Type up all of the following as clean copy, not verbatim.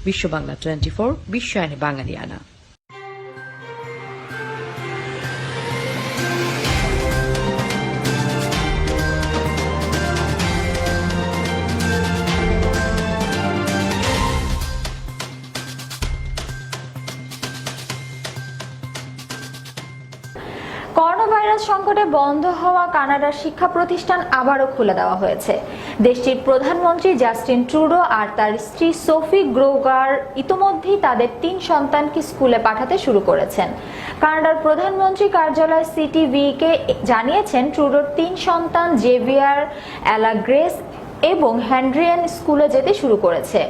বিশ্ব বাংলা 24 বিশ্বায়নে বাঙালিয়ানা। Corona virus সংকটে বন্ধ হওয়া কানাডার শিক্ষা প্রতিষ্ঠান আবারও খুলে দেওয়া হয়েছে। দেশটির প্রধানমন্ত্রী জাস্টিন ট্রুডো আর তার স্ত্রী সোফি গ্রোগার ইতোমধ্যেই তাদের 3 সন্তানকে স্কুলে পাঠাতে শুরু করেছেন। কানাডার প্রধানমন্ত্রী কার্যালয় সিটিভিকে জানিয়েছেন ট্রুডোর 3 সন্তান জেভিয়ার, এলা গ্রেস এবং হেনরিয়েন স্কুলে যেতে শুরু করেছে।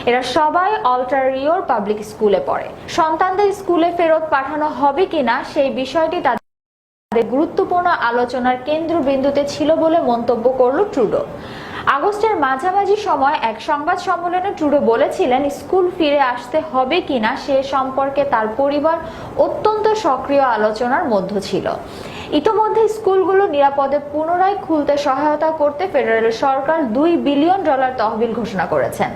এরা সবাই অন্টারিওর পাবলিক স্কুলে পড়ে। সন্তানদের স্কুলে ফেরত পাঠানো হবে কিনা সেই বিষয়টি তাদের গুরুত্বপূর্ণ আলোচনার কেন্দ্রবিন্দুতে ছিল বলে মন্তব্য করল ট্রুডো। আগস্টের মাঝামাঝি সময় এক সংবাদ সম্মেলনে ট্রুডো বলেছিলেন স্কুল ফিরে আসতে হবে কিনা সে সম্পর্কে তার পরিবার অত্যন্ত সক্রিয় আলোচনার মধ্য ছিল। ইতোমধ্যে স্কুলগুলো নিরাপদে পুনরায় খুলতে সহায়তা করতে ফেডারেল সরকার $2 বিলিয়ন তহবিল ঘোষণা করেছেন।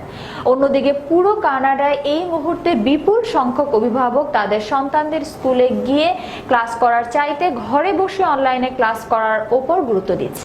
অন্যদিকে পুরো কানাডায় এই মুহূর্তে বিপুল সংখ্যক অভিভাবক তাদের সন্তানদের স্কুলে গিয়ে ক্লাস করার চাইতে ঘরে বসে অনলাইনে ক্লাস করার ওপর গুরুত্ব দিচ্ছে।